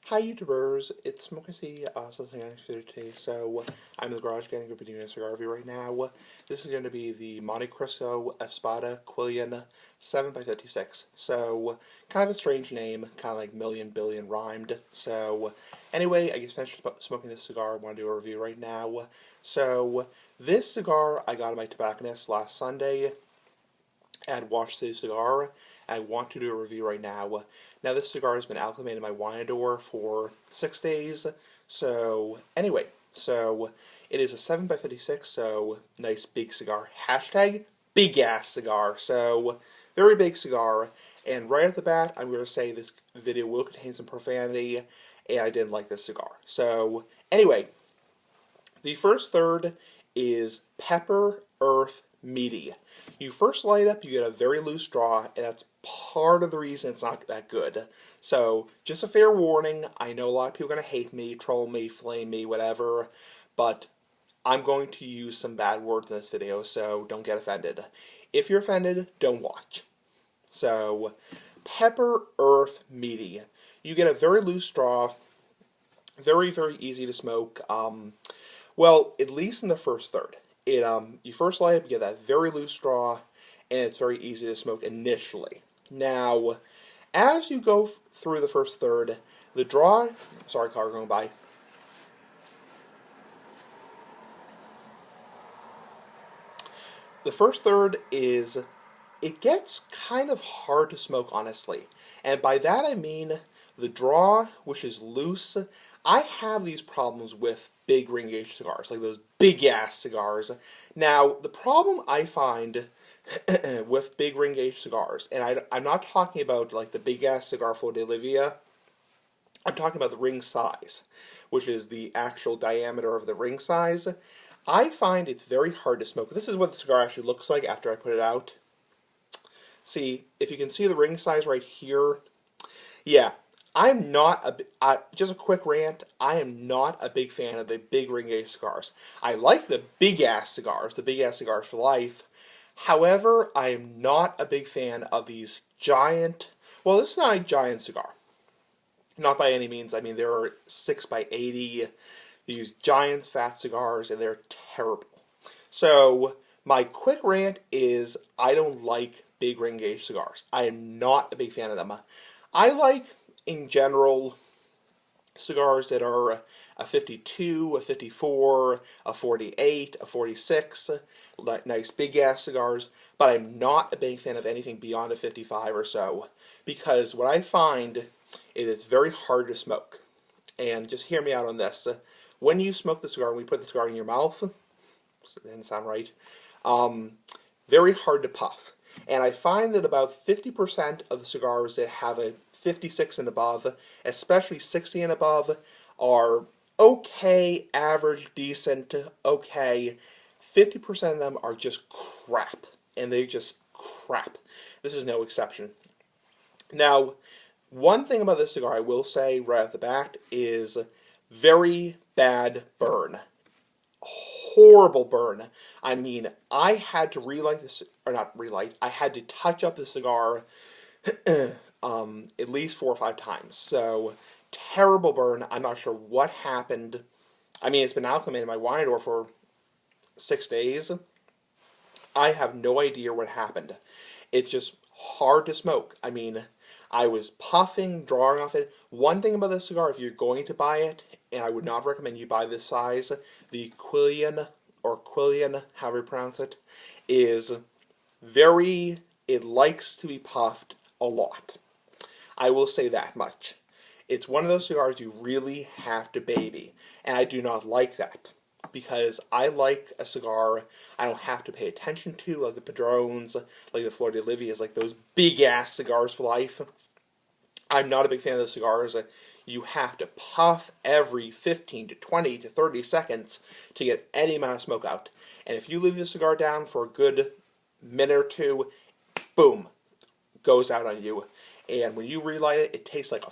Hi YouTubers, it's Montecristo Espada Quillion today. So I'm in the garage getting up and doing a cigar review right now. This is going to be the Montecristo Espada Quillion 7x56. So kind of a strange name, kind of like million billion rhymed. So anyway, I just finished smoking this cigar. I want to do a review right now. So this cigar I got at my tobacconist last Sunday at Wash City Cigar, and I want to do a review right now. Now, this cigar has been acclimated in my wine for 6 days. So, anyway, it is a 7x56, so nice big cigar. Hashtag big ass cigar. So, very big cigar. And right off the bat, I'm going to say this video will contain some profanity, and I didn't like this cigar. So, anyway, the first third is pepper, earth, meaty. You first light up, you get a very loose draw, and that's part of the reason it's not that good. So, just a fair warning, I know a lot of people are going to hate me, troll me, flame me, whatever, but I'm going to use some bad words in this video, so don't get offended. If you're offended, don't watch. So, pepper, earth, meaty. You get a very loose draw, very, very easy to smoke. Well, at least in the first third. You first light up, you get that very loose draw, and it's very easy to smoke initially. Now, as you go through the first third, the draw, sorry, car going by. The first third is, it gets kind of hard to smoke, honestly. And by that I mean the draw, which is loose. I have these problems with big ring gauge cigars, like those big ass cigars. Now, the problem I find with big ring gauge cigars, and I'm not talking about like the big ass cigar Flor de Olivia, I'm talking about the ring size, which is the actual diameter of the ring size. I find it's very hard to smoke. This is what the cigar actually looks like after I put it out. See, if you can see the ring size right here, yeah, I'm not just a quick rant, I am not a big fan of the big ring gauge cigars. I like the big ass cigars for life. However, I am not a big fan of these giant, well, this is not a giant cigar. Not by any means. I mean, there are 6x80, these giant fat cigars, and they're terrible. So, my quick rant is I don't like big ring gauge cigars. I am not a big fan of them. I like, in general, cigars that are a 52, a 54, a 48, a 46, nice big ass cigars, but I'm not a big fan of anything beyond a 55 or so, because what I find is it's very hard to smoke. And just hear me out on this. When you smoke the cigar, when you put the cigar in your mouth, it didn't sound right, very hard to puff. And I find that about 50% of the cigars that have a 56 and above, especially 60 and above, are okay, average, decent, okay. 50% of them are just crap. And they're just crap. This is no exception. Now, one thing about this cigar I will say right off the bat is very bad burn. Horrible burn. I mean, I had to relight this, or not relight, I had to touch up the cigar at least 4 or 5 times. So, terrible burn. I'm not sure what happened. I mean, it's been acclimated in my wine door for 6 days. I have no idea what happened. It's just hard to smoke. I mean, I was puffing, drawing off it. One thing about this cigar, if you're going to buy it, and I would not recommend you buy this size, the Quillion, or Quillion, however you pronounce it, is very, it likes to be puffed a lot. I will say that much. It's one of those cigars you really have to baby, and I do not like that. Because I like a cigar I don't have to pay attention to, like the Padrones, like the Flor de Olivias, like those big-ass cigars for life. I'm not a big fan of those cigars. You have to puff every 15 to 20 to 30 seconds to get any amount of smoke out. And if you leave the cigar down for a good minute or two, boom, goes out on you. And when you relight it, it tastes like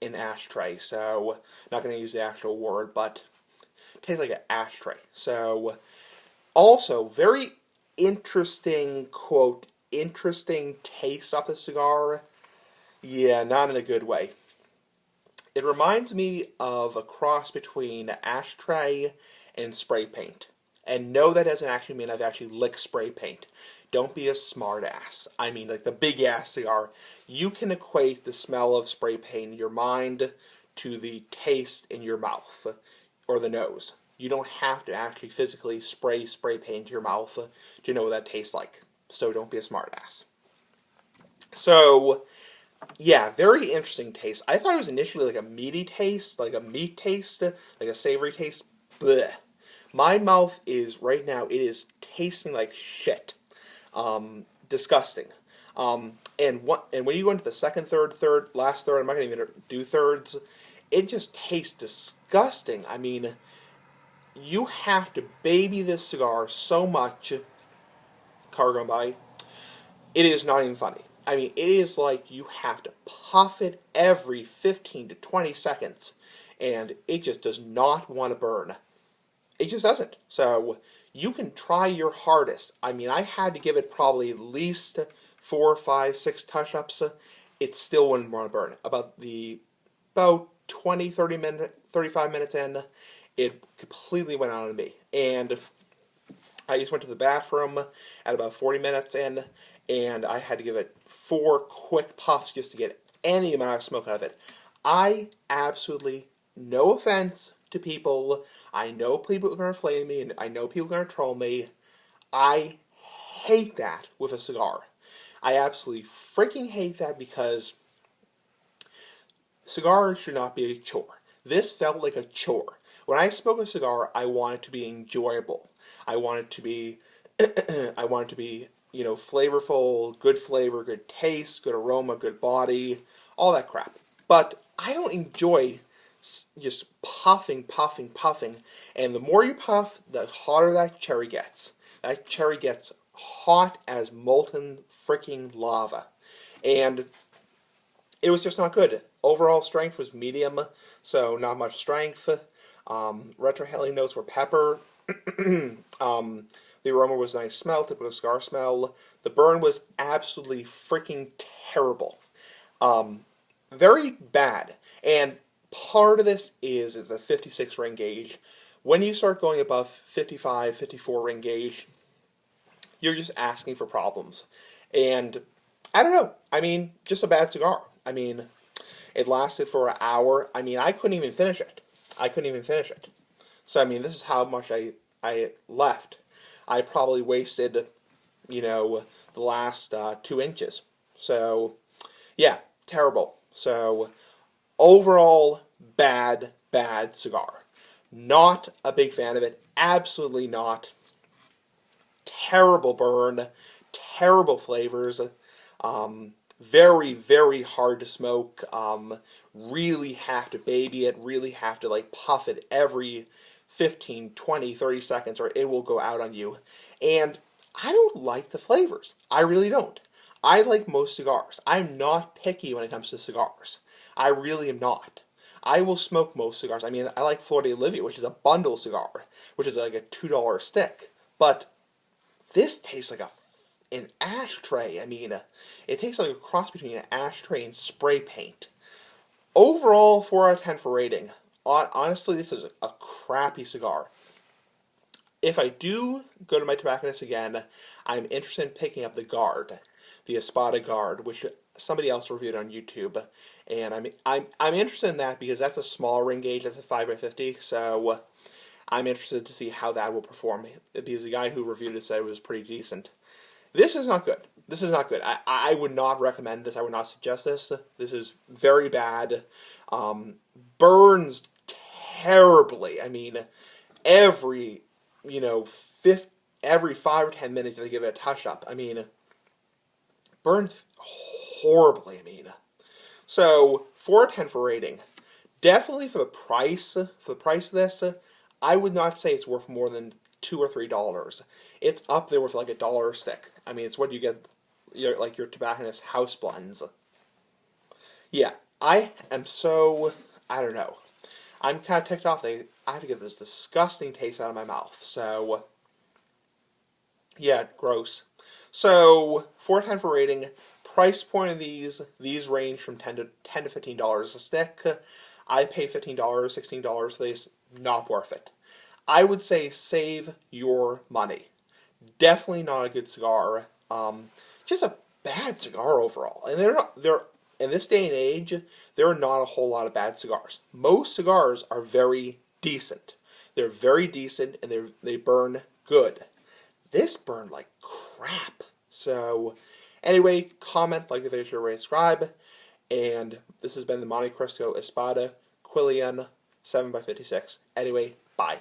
an ashtray. So, not going to use the actual word, but tastes like an ashtray. So, also, very interesting, quote, interesting taste off the cigar. Yeah, not in a good way. It reminds me of a cross between ashtray and spray paint. And no, that doesn't actually mean I've actually licked spray paint. Don't be a smartass. I mean, like the big ass cigar. You can equate the smell of spray paint in your mind to the taste in your mouth or the nose. You don't have to actually physically spray paint into your mouth to know what that tastes like. So don't be a smartass. So, yeah, very interesting taste. I thought it was initially like a meaty taste, like a meat taste, like a savory taste. Blech. My mouth is, right now, it is tasting like shit. Disgusting. And when you go into the second, last third, I'm not going to even do thirds, it just tastes disgusting. I mean, you have to baby this cigar so much, car going by, it is not even funny. I mean, it is like you have to puff it every 15 to 20 seconds, and it just does not want to burn. It just doesn't. So you can try your hardest. I mean, I had to give it probably at least 4, 5, 6 touch-ups. It still wouldn't want to burn. About 20, 30 minutes, 35 minutes in, it completely went out on me. And I just went to the bathroom at about 40 minutes in, and I had to give it 4 quick puffs just to get any amount of smoke out of it. I absolutely, no offense to people, I know people are going to flame me, and I know people are going to troll me. I hate that with a cigar. I absolutely freaking hate that because cigars should not be a chore. This felt like a chore. When I smoke a cigar, I want it to be enjoyable. I want it to be, flavorful, good flavor, good taste, good aroma, good body, all that crap. But I don't enjoy just puffing, and the more you puff, the hotter that cherry gets. That cherry gets hot as molten freaking lava. And it was just not good. Overall strength was medium, so not much strength. Retrohaling notes were pepper. The aroma was a nice smell, typical cigar smell. The burn was absolutely freaking terrible. Very bad. And part of this is a 56 ring gauge. When you start going above 55, 54 ring gauge, you're just asking for problems. And I don't know. I mean, just a bad cigar. I mean, it lasted for an hour. I mean, I couldn't even finish it. So, I mean, this is how much I left. I probably wasted, the last 2 inches. So, yeah, terrible. So, overall, bad cigar. Not a big fan of it. Absolutely not. Terrible burn. Terrible flavors. Very, very hard to smoke. Really have to baby it. Really have to puff it every 15, 20, 30 seconds or it will go out on you. And I don't like the flavors. I really don't. I like most cigars. I'm not picky when it comes to cigars. I really am not. I will smoke most cigars. I mean, I like Flor de Olivia, which is a bundle cigar, which is like a $2 stick. But this tastes like an ashtray. I mean, it tastes like a cross between an ashtray and spray paint. Overall, 4 out of 10 for rating. Honestly, this is a crappy cigar. If I do go to my tobacconist again, I'm interested in picking up the Guard, the Espada Guard, which somebody else reviewed on YouTube, and I'm interested in that because that's a small ring gauge. That's a 5x50, so I'm interested to see how that will perform. Because the guy who reviewed it said it was pretty decent. This is not good. I would not recommend this. I would not suggest this. This is very bad. Burns terribly. I mean, every 5 or 10 minutes they give it a touch up. I mean, burns horribly. I mean, so 4 out of 10 for rating. Definitely for the price of this, I would not say it's worth more than $2 or $3. It's up there with like $1 a stick. I mean, it's what you get, your tobacconist house blends. Yeah, I don't know. I'm kind of ticked off. I have to get this disgusting taste out of my mouth. So, yeah, gross. So, 4 out of 10 for rating. Price point of these range from $10 to $15 a stick. I paid $15, $16 for this. Not worth it. I would say save your money. Definitely not a good cigar. Just a bad cigar overall. And they're in this day and age, there are not a whole lot of bad cigars. Most cigars are very decent. They're very decent and they burn good. This burned like crap. So, anyway, comment, like the video, share, rate, subscribe. And this has been the Montecristo Espada Quillion 7x56. Anyway, bye.